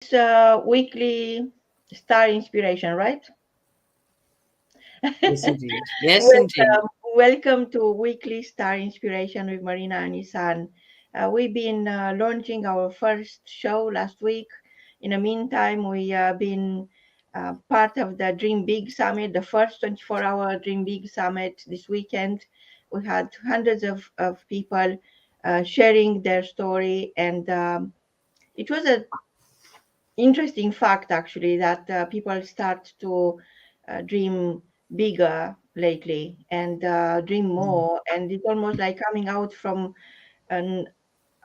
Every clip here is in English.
It's weekly star inspiration, right? Yes, indeed. Yes, indeed. Welcome to Weekly Star Inspiration with Marina Ysanne. We've been launching our first show last week. In the meantime, we have been part of the Dream Big Summit, the first 24-hour Dream Big Summit this weekend. We had hundreds of people sharing their story, and it was an interesting fact actually that people start to dream bigger lately and dream more, and it's almost like coming out from an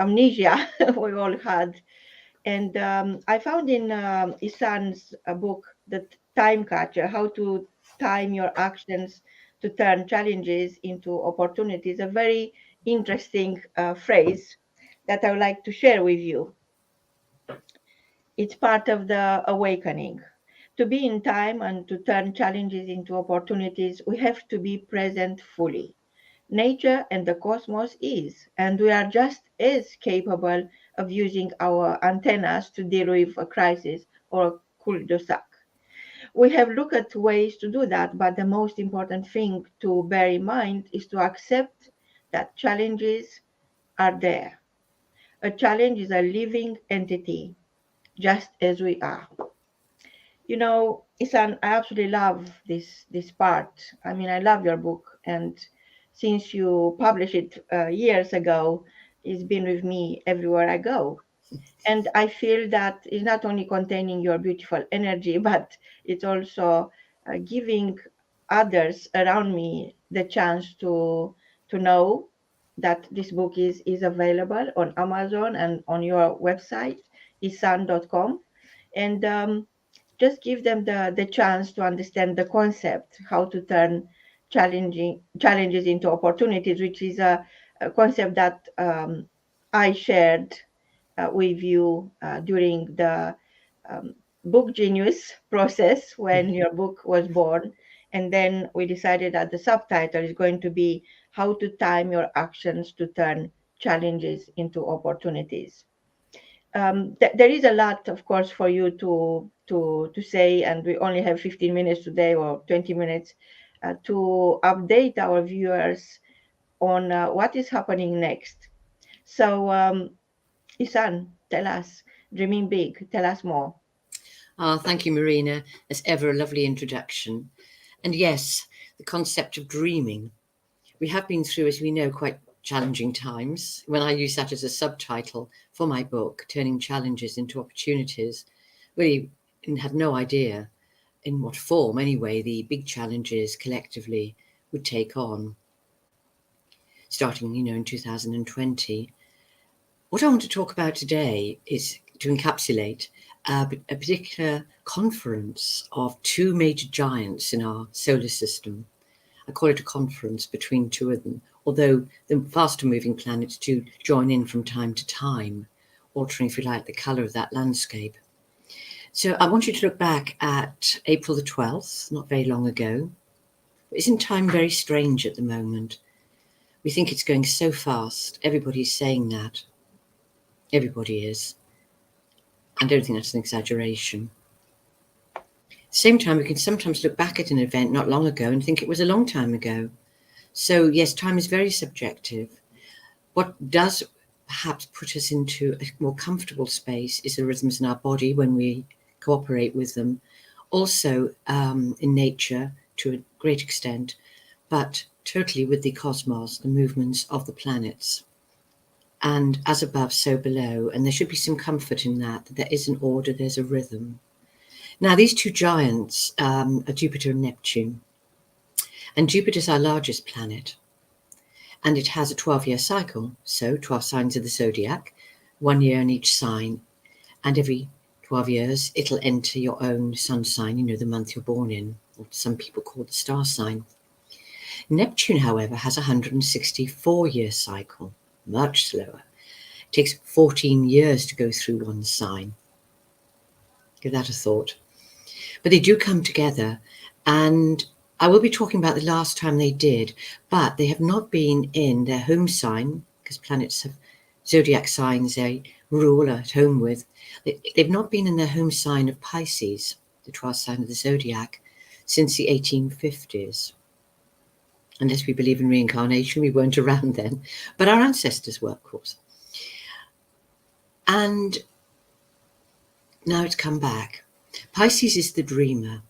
amnesia we all had. And I found in Isan's book, The Time Catcher, how to time your actions to turn challenges into opportunities, a very interesting phrase that I would like to share with you. It's part of the awakening. To be in time and to turn challenges into opportunities, we have to be present fully. Nature and the cosmos is, and we are just as capable of using our antennas to deal with a crisis or a cul-de-sac. We have looked at ways to do that, but the most important thing to bear in mind is to accept that challenges are there. A challenge is a living entity, just as we are. You know, Isan, I absolutely love this part. I mean, I love your book, and since you published it years ago, it's been with me everywhere I go. And I feel that it's not only containing your beautiful energy, but it's also giving others around me the chance to know that this book is available on Amazon and on your website, isan.com. And just give them the chance to understand the concept, how to turn challenging challenges into opportunities, which is a concept that I shared with you during the book genius process when your book was born. And then we decided that the subtitle is going to be how to time your actions to turn challenges into opportunities. There is a lot, of course, for you to say, and we only have 15 minutes today or 20 minutes to update our viewers on what is happening next. So, Isan, tell us, dreaming big, tell us more. Thank you, Marina. As ever, a lovely introduction. And yes, the concept of dreaming. We have been through, as we know, quite challenging times. When I use that as a subtitle for my book, Turning Challenges into Opportunities, we had no idea in what form, anyway, the big challenges collectively would take on, starting, in 2020. What I want to talk about today is to encapsulate a particular conference of two major giants in our solar system. I call it a conference between two of them, although the faster moving planets do join in from time to time, altering, if you like, the colour of that landscape. So I want you to look back at April the 12th, not very long ago. Isn't time very strange at the moment? We think it's going so fast. Everybody's saying that. Everybody is. I don't think that's an exaggeration. At the same time, we can sometimes look back at an event not long ago and think it was a long time ago. So yes, time is very subjective. What does perhaps put us into a more comfortable space is the rhythms in our body when we cooperate with them. Also in nature to a great extent, but totally with the cosmos, the movements of the planets. And as above, so below. And there should be some comfort in that there is an order, there's a rhythm. Now, these two giants are Jupiter and Neptune. And Jupiter's our largest planet. And it has a 12-year cycle. So 12 signs of the zodiac, 1 year in each sign. And every 12 years, it'll enter your own sun sign, the month you're born in, or some people call the star sign. Neptune, however, has a 164-year cycle. Much slower. It takes 14 years to go through one sign. Give that a thought. But they do come together, and I will be talking about the last time they did, but they have not been in their home sign, because planets have zodiac signs, they rule at home with, they've not been in their home sign of Pisces, the 12th sign of the zodiac, since the 1850s. Unless we believe in reincarnation, we weren't around then. But our ancestors were, of course. And now it's come back. Pisces is the dreamer.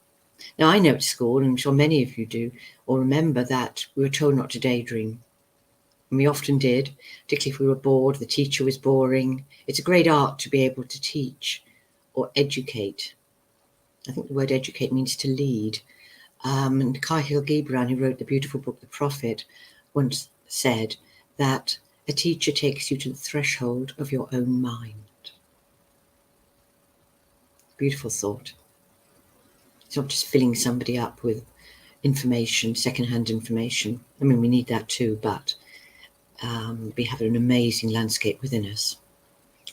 Now, I know at school, and I'm sure many of you do, or remember that we were told not to daydream. And we often did, particularly if we were bored, the teacher was boring. It's a great art to be able to teach or educate. I think the word educate means to lead. And Khalil Gibran, who wrote the beautiful book, The Prophet, once said that a teacher takes you to the threshold of your own mind. Beautiful thought. It's not just filling somebody up with information, secondhand information. I mean, we need that too, but we have an amazing landscape within us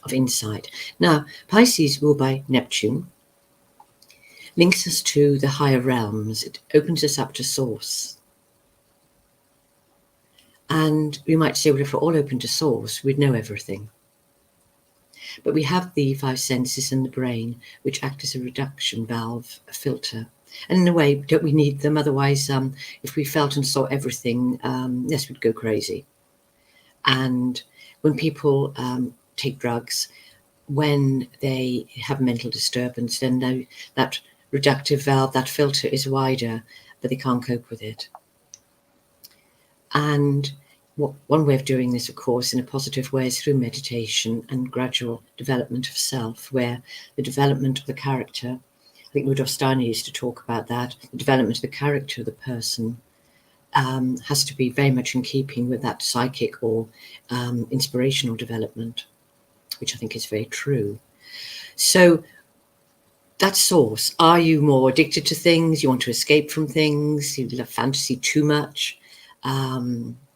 of insight. Now, Pisces, ruled by Neptune, links us to the higher realms. It opens us up to source. And we might say, well, if we're all open to source, we'd know everything. But we have the five senses and the brain, which act as a reduction valve, a filter. And in a way, don't we need them? Otherwise, if we felt and saw everything, yes, we'd go crazy. And when people take drugs, when they have mental disturbance, then that reductive valve, that filter is wider, but they can't cope with it. And one way of doing this, of course, in a positive way is through meditation and gradual development of self, where the development of the character, I think Rudolf Steiner used to talk about that, the development of the character of the person has to be very much in keeping with that psychic or inspirational development, which I think is very true. So that source, are you more addicted to things? You want to escape from things? You love fantasy too much?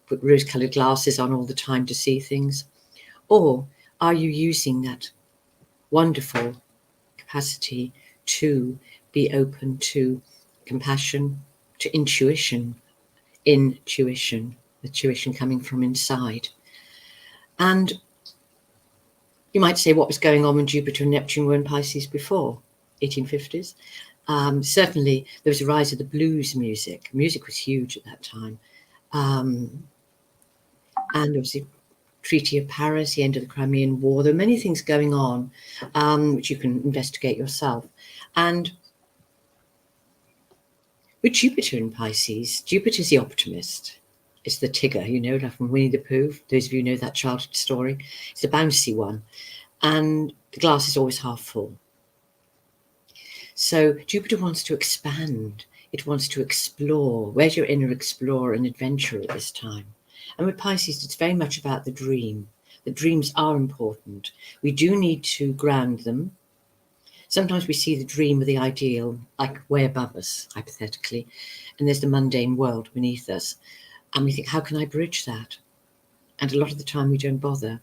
Put rose-colored glasses on all the time to see things? Or are you using that wonderful capacity to be open to compassion, to intuition, the tuition coming from inside? And you might say, what was going on when Jupiter and Neptune were in Pisces before, 1850s? Certainly, there was a rise of the blues music. Music was huge at that time. And obviously, Treaty of Paris, the end of the Crimean War. There are many things going on, which you can investigate yourself. And with Jupiter in Pisces, Jupiter's the optimist. It's the Tigger, like from Winnie the Pooh. Those of you who know that childhood story. It's a bouncy one. And the glass is always half full. So Jupiter wants to expand. It wants to explore. Where's your inner explorer and adventurer at this time? And with Pisces, it's very much about the dream. The dreams are important. We do need to ground them. Sometimes we see the dream or the ideal like way above us, hypothetically, and there's the mundane world beneath us. And we think, how can I bridge that? And a lot of the time we don't bother.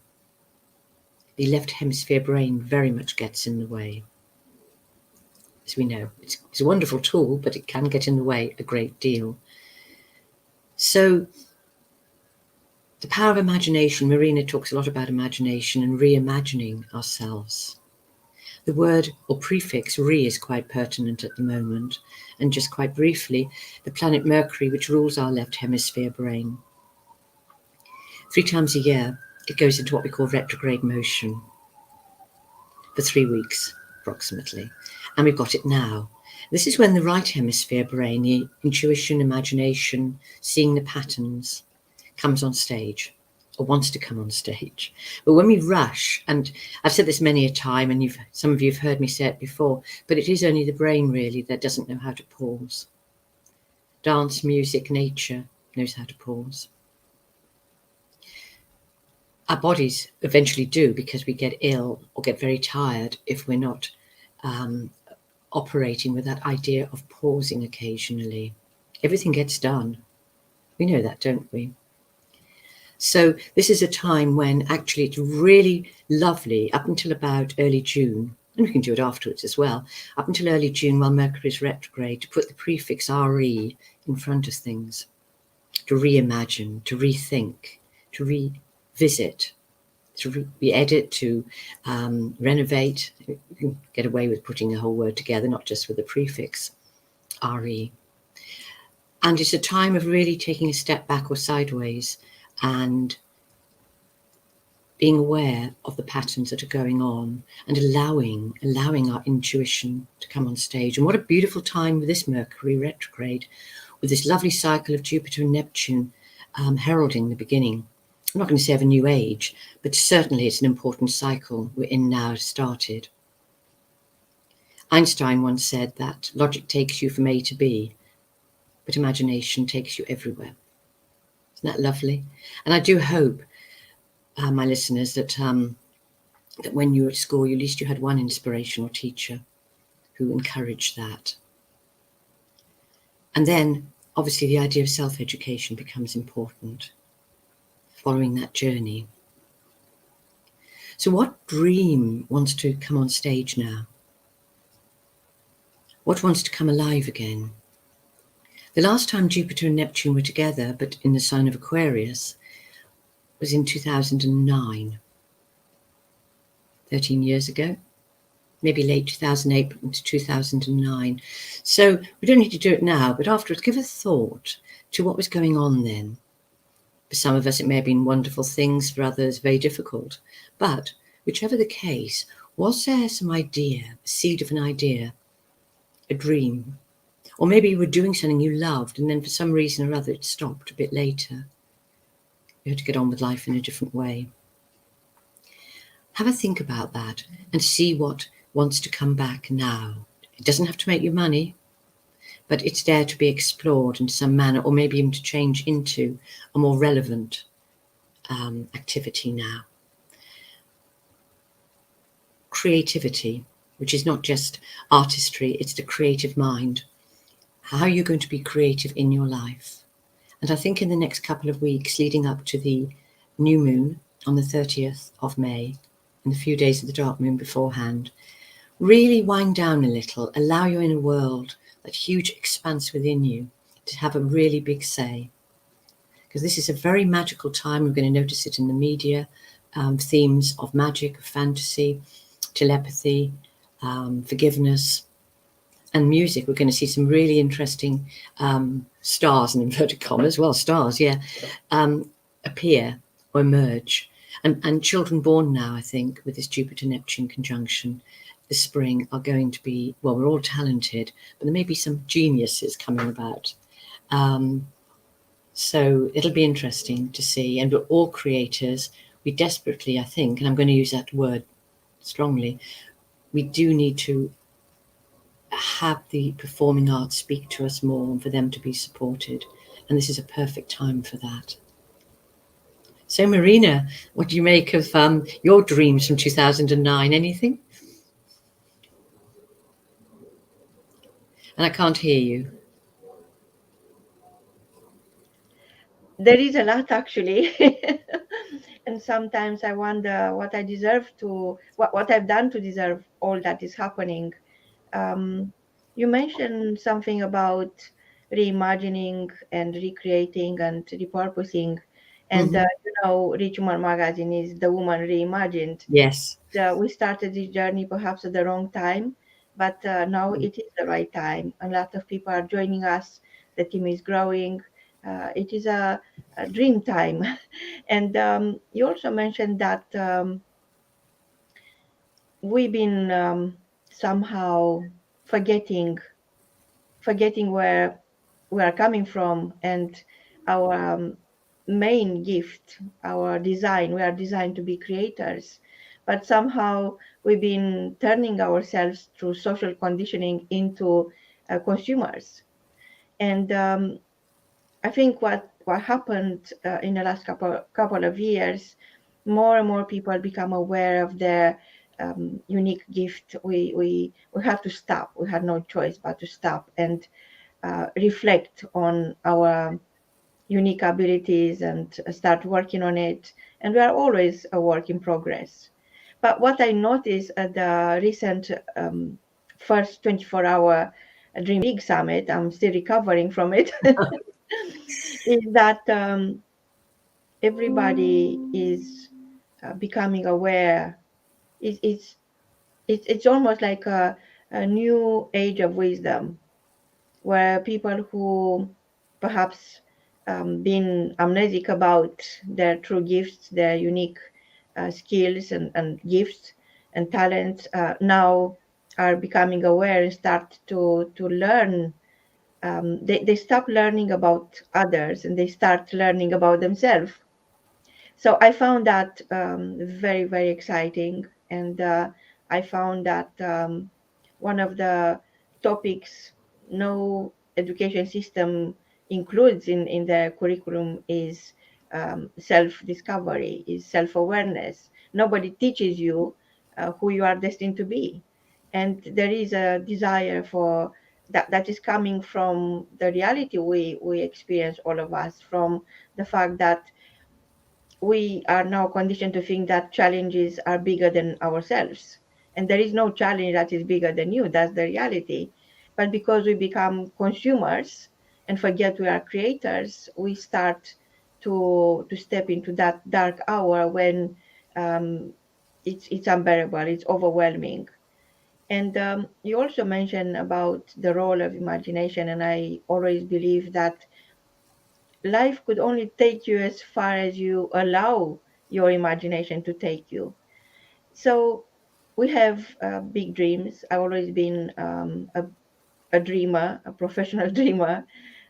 The left hemisphere brain very much gets in the way. As we know, it's a wonderful tool, but it can get in the way a great deal. So the power of imagination, Marina talks a lot about imagination and reimagining ourselves. The word or prefix re is quite pertinent at the moment. And just quite briefly, the planet Mercury, which rules our left hemisphere brain. 3 times a year, it goes into what we call retrograde motion for 3 weeks, approximately. And we've got it now. This is when the right hemisphere brain, the intuition, imagination, seeing the patterns, comes on stage or wants to come on stage. But when we rush, and I've said this many a time, and some of you have heard me say it before, but it is only the brain really that doesn't know how to pause. Dance, music, nature knows how to pause. Our bodies eventually do, because we get ill or get very tired if we're not operating with that idea of pausing occasionally. Everything gets done. We know that, don't we? So this is a time when actually it's really lovely up until about early June, and we can do it afterwards as well, up until early June while Mercury is retrograde, to put the prefix RE in front of things, to reimagine, to rethink, to revisit. we edit, to renovate. You can get away with putting a whole word together, not just with a prefix, re. And it's a time of really taking a step back or sideways and being aware of the patterns that are going on and allowing our intuition to come on stage. And what a beautiful time with this Mercury retrograde, with this lovely cycle of Jupiter and Neptune heralding the beginning. I'm not going to say of a new age, but certainly it's an important cycle we're in now, started. Einstein once said that logic takes you from A to B, but imagination takes you everywhere. Isn't that lovely? And I do hope, my listeners, that that when you were at school, at least you had one inspirational teacher who encouraged that. And then, obviously, the idea of self-education becomes important, following that journey. So what dream wants to come on stage now? What wants to come alive again? The last time Jupiter and Neptune were together, but in the sign of Aquarius, was in 2009, 13 years ago, maybe late 2008 into 2009. So we don't need to do it now, but afterwards give a thought to what was going on then. For some of us, it may have been wonderful things, for others, very difficult. But whichever the case, was there some idea, a seed of an idea, a dream? Or maybe you were doing something you loved, and then for some reason or other it stopped a bit later. You had to get on with life in a different way. Have a think about that and see what wants to come back now. It doesn't have to make you money, but it's there to be explored in some manner, or maybe even to change into a more relevant activity now. Creativity, which is not just artistry, it's the creative mind. How are you going to be creative in your life? And I think in the next couple of weeks leading up to the new moon on the 30th of May, and a few days of the dark moon beforehand, really wind down a little, allow your inner world, that huge expanse within you, to have a really big say. Because this is a very magical time. We're going to notice it in the media, themes of magic, of fantasy, telepathy, forgiveness, and music. We're going to see some really interesting stars, in inverted commas, well, stars, yeah, appear or emerge. And children born now, I think, with this Jupiter-Neptune conjunction this spring are going to be, well, we're all talented, but there may be some geniuses coming about. So it'll be interesting to see. And we're all creators. We desperately, I think, and I'm going to use that word strongly, we do need to have the performing arts speak to us more and for them to be supported. And this is a perfect time for that. So Marina, what do you make of your dreams from 2009? Anything? And I can't hear you. There is a lot, actually. And sometimes I wonder what I deserve to, what I've done to deserve all that is happening. You mentioned something about reimagining and recreating and repurposing. And, Rich Woman Magazine is the woman reimagined. Yes. We started this journey perhaps at the wrong time, but now it is the right time. A lot of people are joining us. The team is growing. It is a dream time. And you also mentioned that we've been somehow forgetting where we are coming from and our main gift, our design. We are designed to be creators, but somehow we've been turning ourselves through social conditioning into consumers. And I think what happened in the last couple of years, more and more people become aware of their unique gift. We have to stop. We had no choice but to stop and reflect on our unique abilities and start working on it. And we are always a work in progress. But what I noticed at the recent first 24-hour Dream Big Summit, I'm still recovering from it, is that everybody is becoming aware. It's, it's, it's almost like a new age of wisdom where people who perhaps been amnesic about their true gifts, their unique skills and gifts and talents now are becoming aware and start to learn. They stop learning about others and they start learning about themselves. So I found that very, very exciting. And I found that one of the topics no education system includes in their curriculum is self-discovery, is self-awareness. Nobody teaches you who you are destined to be. And there is a desire for that is coming from the reality we experience, all of us, from the fact that we are now conditioned to think that challenges are bigger than ourselves. And there is no challenge that is bigger than you. That's the reality. But because we become consumers and forget we are creators, we start to step into that dark hour when um, it's unbearable, it's overwhelming. And you also mentioned about the role of imagination, and I always believe that life could only take you as far as you allow your imagination to take you. So we have big dreams. I've always been a dreamer, a professional dreamer.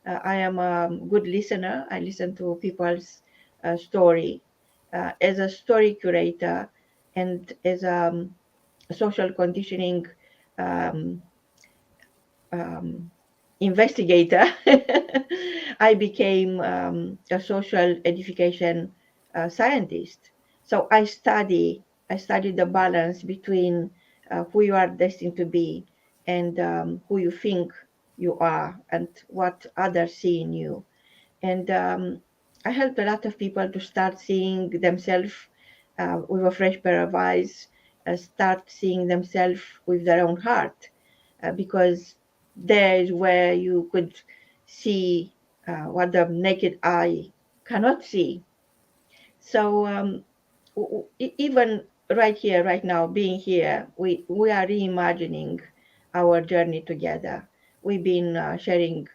I am a good listener. I listen to people's story. As a story curator and as a social conditioning um, um, investigator, I became a social edification scientist. So I study the balance between who you are destined to be and who you think you are and what others see in you. And I helped a lot of people to start seeing themselves with a fresh pair of eyes, start seeing themselves with their own heart, because there is where you could see what the naked eye cannot see. So even right here, right now, being here, we are reimagining our journey together. We've been sharing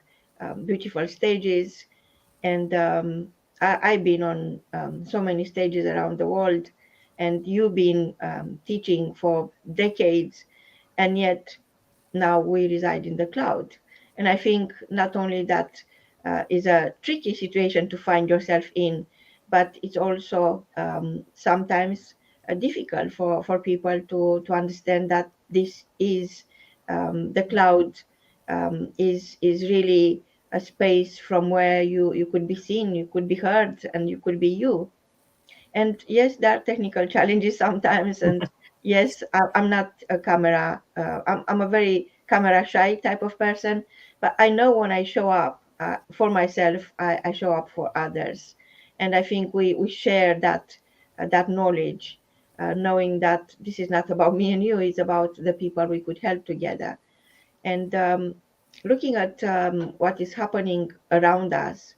beautiful stages, and I've been on so many stages around the world, and you've been teaching for decades, and yet now we reside in the cloud. And I think not only that is a tricky situation to find yourself in, but it's also sometimes difficult for people to understand that this is the cloud is really a space from where you could be seen, you could be heard, and you could be you. And yes, there are technical challenges sometimes. And yes, I'm not a camera. I'm a very camera shy type of person. But I know when I show up for myself, I show up for others. And I think we share that knowledge, knowing that this is not about me and you. It's about the people we could help together. And looking at what is happening around us,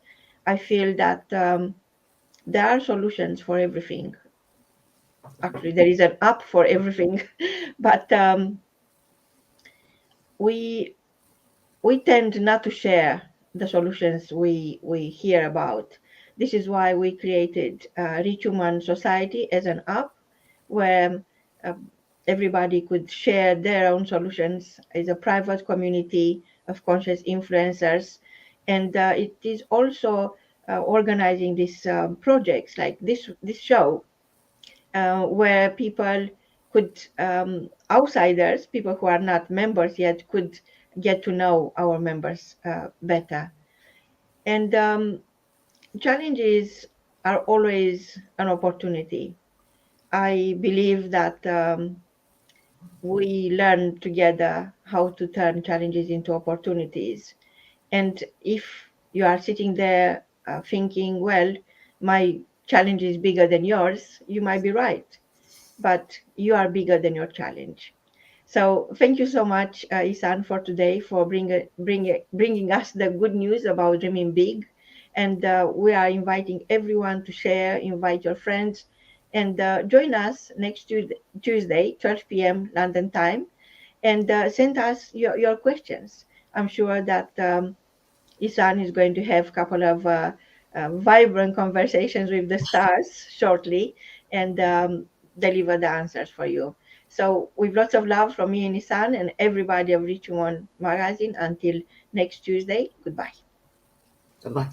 I feel that there are solutions for everything. Actually, there is an app for everything. But we we tend not to share the solutions we hear about. This is why we created Rich Human Society as an app where uh, everybody could share their own solutions. It's a private community of conscious influencers, and it is also organizing these projects like this show, where people could, outsiders, people who are not members yet, could get to know our members better. And challenges are always an opportunity. I believe that we learn together how to turn challenges into opportunities. And if you are sitting there thinking, well, my challenge is bigger than yours, you might be right, but you are bigger than your challenge. So thank you so much, Isan, for today, for bringing us the good news about dreaming big. And we are inviting everyone to share, invite your friends, And join us next Tuesday, 12 p.m. London time, and send us your questions. I'm sure that Isan is going to have a couple of vibrant conversations with the stars shortly, and deliver the answers for you. So, with lots of love from me and Isan and everybody of Rich One Magazine, until next Tuesday, goodbye. Bye bye.